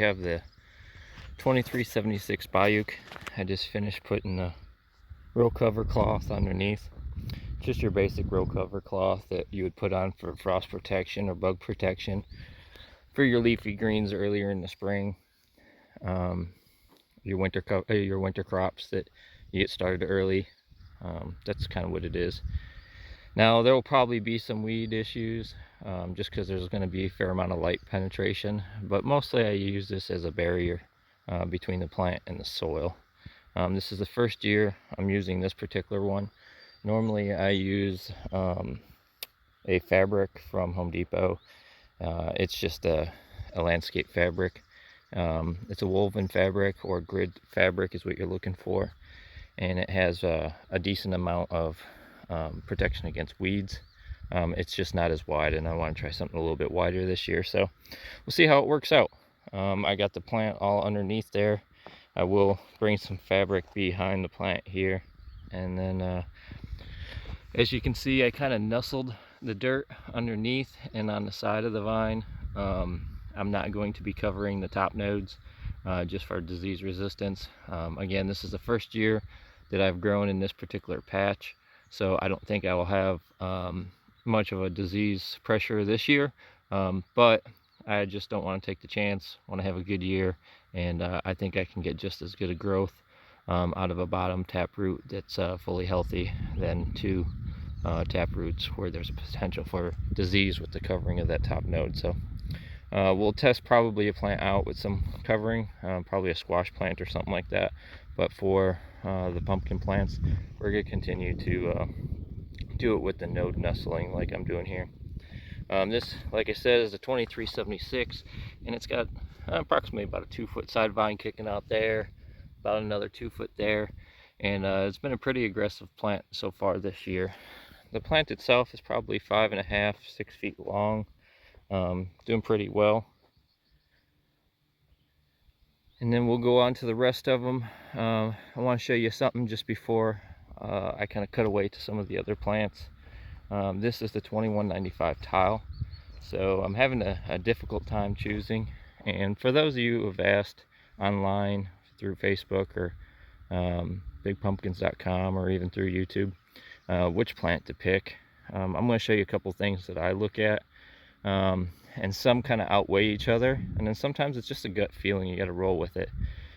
have the 2376 Bayuk. I just finished putting the row cover cloth underneath. Just your basic row cover cloth that you would put on for frost protection or bug protection for your leafy greens earlier in the spring. Your winter crops that you get started early. That's kind of what it is. Now there will probably be some weed issues just because there's going to be a fair amount of light penetration, but mostly I use this as a barrier between the plant and the soil. This is the first year I'm using this particular one. Normally I use a fabric from Home Depot. It's just a landscape fabric. It's a woven fabric, or grid fabric is what you're looking for, and it has a decent amount of protection against weeds. It's just not as wide, and I want to try something a little bit wider this year, so we'll see how it works out. I got the plant all underneath there. I will bring some fabric behind the plant here, and then as you can see, I kind of nestled the dirt underneath and on the side of the vine. I'm not going to be covering the top nodes just for disease resistance. Again, this is the first year that I've grown in this particular patch, so I don't think I will have much of a disease pressure this year, but I just don't want to take the chance. I want to have a good year, and I think I can get just as good a growth out of a bottom taproot that's fully healthy than two taproots where there's a potential for disease with the covering of that top node. So we'll test probably a plant out with some covering, probably a squash plant or something like that. But for the pumpkin plants, we're going to continue to do it with the node nestling like I'm doing here. This, like I said, is a 2376, and it's got approximately about a 2-foot side vine kicking out there, about another 2 foot there, and it's been a pretty aggressive plant so far this year. The plant itself is probably 5.5 to 6 feet long, doing pretty well. And then we'll go on to the rest of them. I want to show you something just before I kind of cut away to some of the other plants. This is the 2195 tile, so I'm having a difficult time choosing. And for those of you who have asked online through Facebook or bigpumpkins.com or even through YouTube which plant to pick, I'm going to show you a couple things that I look at, and some kind of outweigh each other, and then sometimes it's just a gut feeling. You got to roll with it.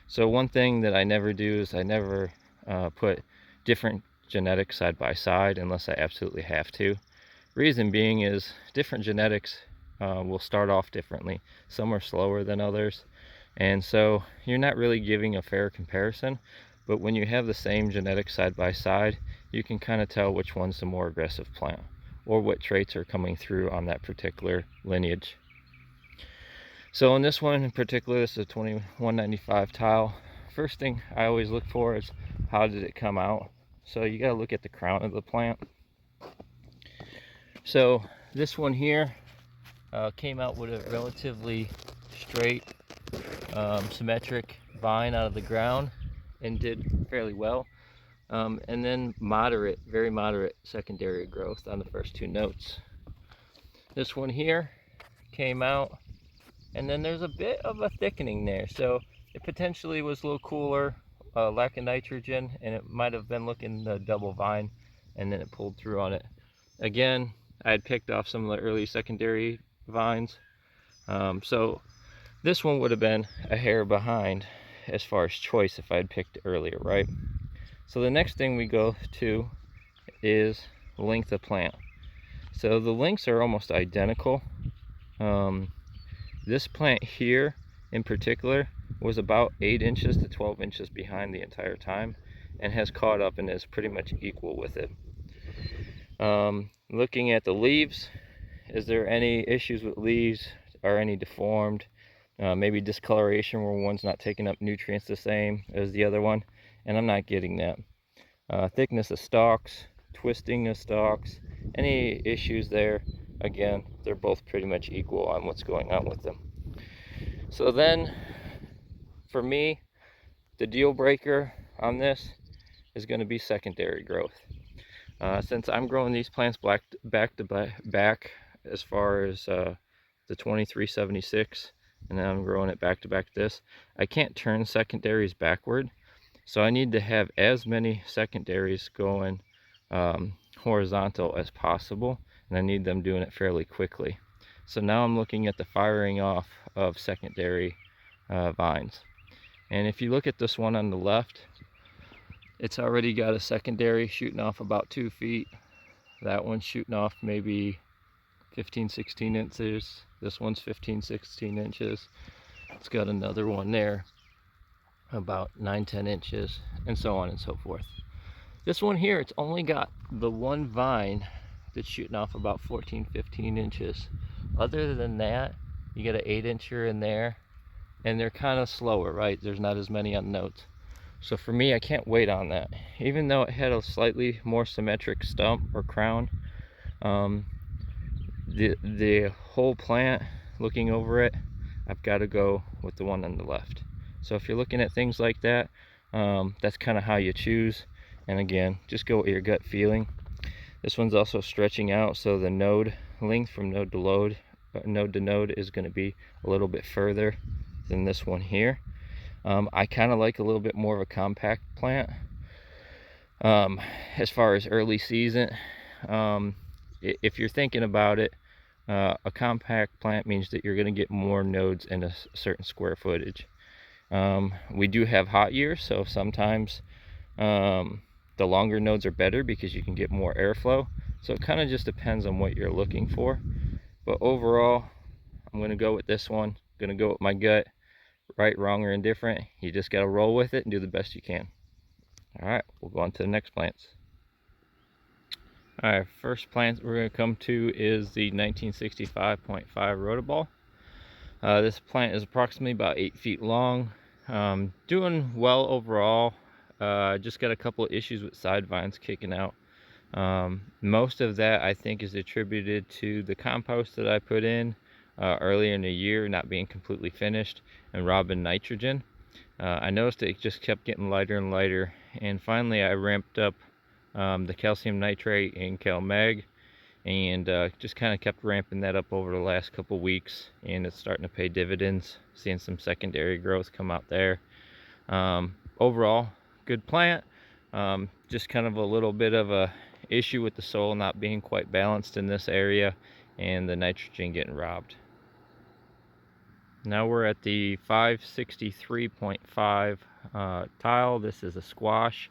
So one thing that I never do is I never put different genetics side by side unless I absolutely have to. Reason being is different genetics will start off differently. Some are slower than others, and so you're not really giving a fair comparison. But when you have the same genetics side by side, you can kind of tell which one's the more aggressive plant or what traits are coming through on that particular lineage. So in this one in particular, this is a 2195 tile. First thing I always look for is how did it come out. So you got to look at the crown of the plant. So this one here came out with a relatively straight, symmetric vine out of the ground and did fairly well. And then moderate, very moderate secondary growth on the first 2 notes. This one here came out, and then there's a bit of a thickening there. So it potentially was a little cooler, lack of nitrogen, and it might have been looking the double vine, and then it pulled through on it. Again, I had picked off some of the early secondary vines. So this one would have been a hair behind as far as choice if I had picked it earlier, right? So the next thing we go to is length of plant. So the lengths are almost identical. This plant here in particular was about 8 inches to 12 inches behind the entire time, and has caught up and is pretty much equal with it. Looking at the leaves, is there any issues with leaves? Are any deformed? Maybe discoloration where one's not taking up nutrients the same as the other one, and I'm not getting that. Thickness of stalks, twisting of stalks, any issues there, again, they're both pretty much equal on what's going on with them. So then, for me, the deal breaker on this is going to be secondary growth. Since I'm growing these plants back to back as far as the 2376 and then I'm growing it back to back this. I can't turn secondaries backward, so I need to have as many secondaries going horizontal as possible, and I need them doing it fairly quickly. So now I'm looking at the firing off of secondary vines. And if you look at this one on the left, it's already got a secondary shooting off about 2 feet. That one's shooting off maybe 15-16 inches. This one's 15-16 inches. It's got another one there about 9-10 inches, and so on and so forth. This one here, it's only got the one vine that's shooting off about 14-15 inches. Other than that, you get an 8-incher in there, and they're kind of slower, right? There's not as many on notes. So for me, I can't wait on that. Even though it had a slightly more symmetric stump or crown, the whole plant, looking over it, I've got to go with the one on the left. So if you're looking at things like that, that's kind of how you choose. And again, just go with your gut feeling. This one's also stretching out, so the node length from node to node is going to be a little bit further than this one here. I kind of like a little bit more of a compact plant. As far as early season, if you're thinking about it, a compact plant means that you're going to get more nodes in a certain square footage. We do have hot years, so sometimes the longer nodes are better because you can get more airflow. So it kind of just depends on what you're looking for. But overall, I'm going to go with this one. I'm going to go with my gut. Right, wrong, or indifferent, you just got to roll with it and do the best you can. All right, we'll go on to the next plants. All right, first plant we're going to come to is the 1965.5 Rotoball. This plant is approximately about 8 feet long. Doing well overall. Just got a couple of issues with side vines kicking out. Most of that I think is attributed to the compost that I put in earlier in the year not being completely finished and robbing nitrogen. I noticed it just kept getting lighter and lighter, and finally I ramped up the calcium nitrate and CalMag, and just kind of kept ramping that up over the last couple weeks, and it's starting to pay dividends, seeing some secondary growth come out there. Overall, good plant. Just kind of a little bit of a issue with the soil not being quite balanced in this area and the nitrogen getting robbed. Now we're at the 563.5 tile. This is a squash.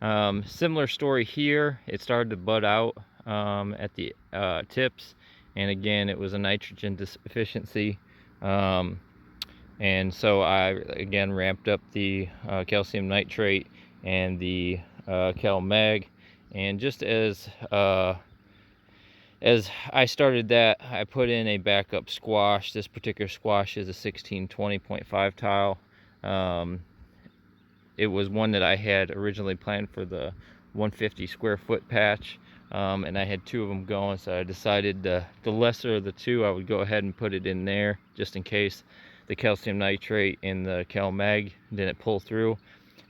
Similar story here. It started to bud out at the tips, and again it was a nitrogen deficiency, and so I again ramped up the calcium nitrate and the CalMag, and just as I started that, I put in a backup squash. This particular squash is a 1620.5 tile. It was one that I had originally planned for the 150 square foot patch, and I had 2 of them going, so I decided the lesser of the 2 I would go ahead and put it in there just in case the calcium nitrate and the CalMag didn't pull through.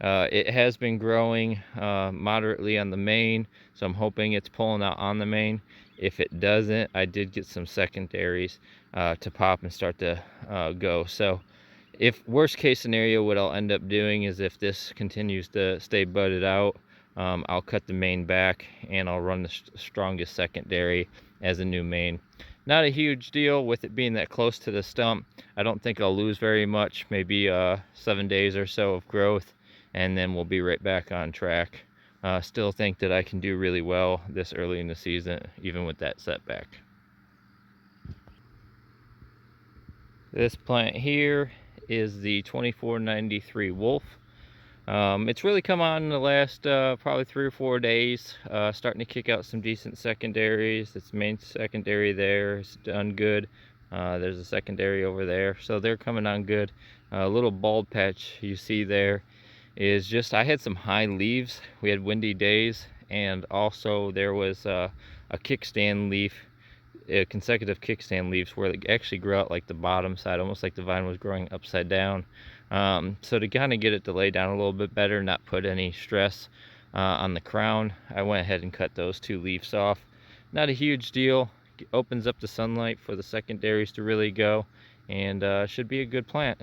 It has been growing moderately on the main, so I'm hoping it's pulling out on the main. If it doesn't, I did get some secondaries to pop and start to go. So if worst case scenario, what I'll end up doing is if this continues to stay budded out, I'll cut the main back and I'll run the strongest secondary as a new main. Not a huge deal with it being that close to the stump. I don't think I'll lose very much, maybe 7 days or so of growth, and then we'll be right back on track. Still think that I can do really well this early in the season, even with that setback. This plant here is the 2493 Wolf. It's really come on in the last probably 3 or 4 days, starting to kick out some decent secondaries. Its main secondary there is done good. There's a secondary over there, so they're coming on good. A little bald patch you see there is just I had some high leaves. We had windy days, and also there was a kickstand leaf, consecutive kickstand leaves where they actually grew out like the bottom side, almost like the vine was growing upside down. So to kind of get it to lay down a little bit better, not put any stress on the crown, I went ahead and cut those 2 leaves off. Not a huge deal. It opens up the sunlight for the secondaries to really go, and should be a good plant.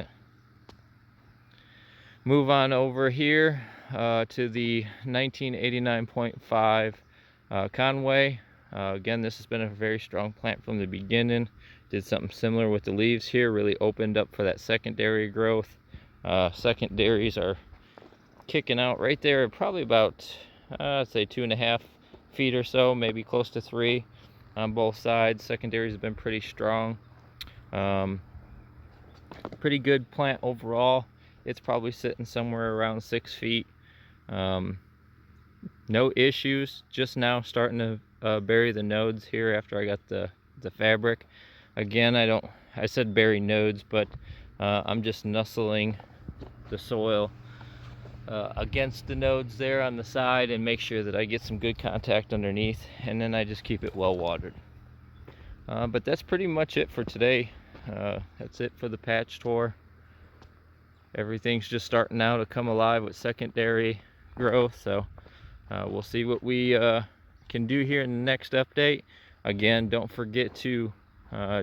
Move on over here to the 1989.5 Conway. Again, this has been a very strong plant from the beginning. Did something similar with the leaves here, really opened up for that secondary growth. Secondaries are kicking out right there, probably about I'd say 2.5 feet or so, maybe close to 3 on both sides. Secondaries have been pretty strong. Pretty good plant overall. It's probably sitting somewhere around 6 feet. No issues. Just now starting to bury the nodes here after I got the fabric. Again, I said bury nodes, but I'm just nuzzling the soil against the nodes there on the side and make sure that I get some good contact underneath, and then I just keep it well watered. But that's pretty much it for today. That's it for the patch tour. Everything's just starting now to come alive with secondary growth, so we'll see what we can do here in the next update. Again, don't forget to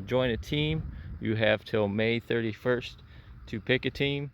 join a team. You have till May 31st to pick a team.